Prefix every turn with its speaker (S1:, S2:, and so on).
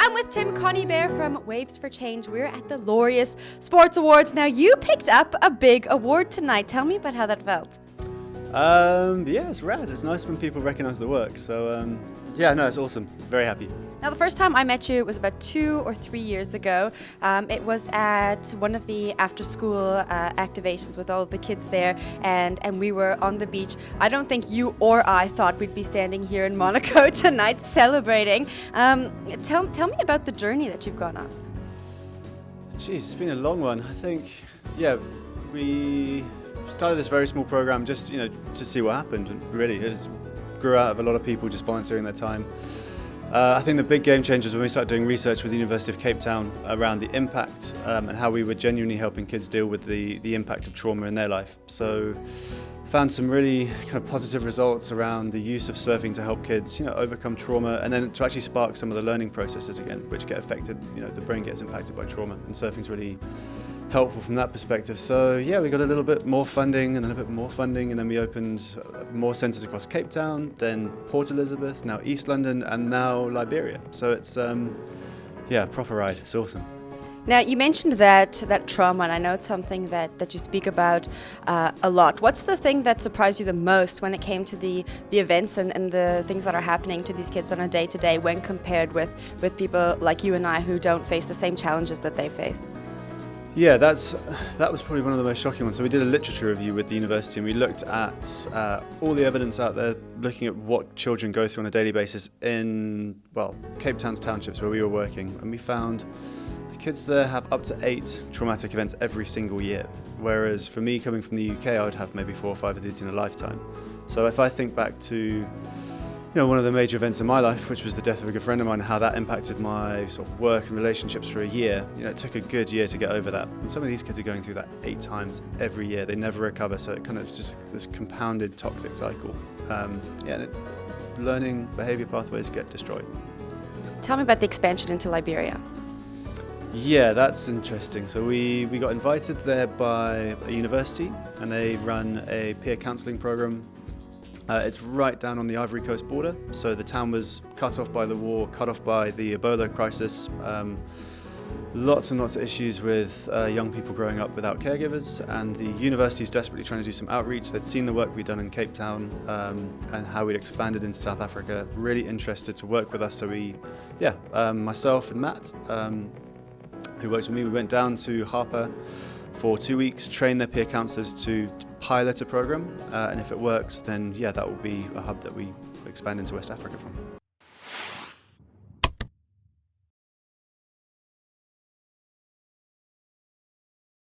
S1: I'm with Tim Connie Bear from Waves for Change. We're at the Laureus Sports Awards. Now, you picked up a big award tonight. Tell me about how that felt.
S2: Yeah, it's rad. It's nice when people recognize the work. So, it's awesome. Very happy.
S1: Now, the first time I met you was about 2 or 3 years ago. It was at one of the after-school activations with all of the kids there, and we were on the beach. I don't think you or I thought we'd be standing here in Monaco tonight celebrating. Tell me about the journey that you've gone on.
S2: Jeez, it's been a long one. I think, we started this very small program just, to see what happened. Really, it grew out of a lot of people just volunteering their time. I think the big game changer was when we started doing research with the University of Cape Town around the impact and how we were genuinely helping kids deal with the impact of trauma in their life. So found some really kind of positive results around the use of surfing to help kids, overcome trauma, and then to actually spark some of the learning processes again, which get affected, the brain gets impacted by trauma, and surfing's really helpful from that perspective. So we got a little bit more funding and then a bit more funding, and then we opened more centres across Cape Town, then Port Elizabeth, now East London, and now Liberia. So it's proper ride. It's awesome.
S1: Now, you mentioned that trauma, and I know it's something that you speak about a lot. What's the thing that surprised you the most when it came to the events and the things that are happening to these kids on a day-to-day when compared with people like you and I who don't face the same challenges that they face?
S2: Yeah, that was probably one of the most shocking ones. So we did a literature review with the university, and we looked at all the evidence out there, looking at what children go through on a daily basis in, Cape Town's townships where we were working, and we found the kids there have up to 8 traumatic events every single year, whereas for me, coming from the UK, I would have maybe 4 or 5 of these in a lifetime. So if I think back to one of the major events in my life, which was the death of a good friend of mine, and how that impacted my sort of work and relationships for a year, it took a good year to get over that. And some of these kids are going through that 8 times every year. They never recover, so it kind of just this compounded toxic cycle. Learning behaviour pathways get destroyed.
S1: Tell me about the expansion into Liberia.
S2: Yeah, that's interesting. So we got invited there by a university, and they run a peer counselling program. It's right down on the Ivory Coast border, so the town was cut off by the war, cut off by the Ebola crisis. Lots and lots of issues with young people growing up without caregivers, and the university is desperately trying to do some outreach. They'd seen the work we'd done in Cape Town and how we'd expanded into South Africa, really interested to work with us. So myself and Matt, who works with me, we went down to Harper for 2 weeks, train their peer counsellors to pilot a program, and if it works, then that will be a hub that we expand into West Africa from.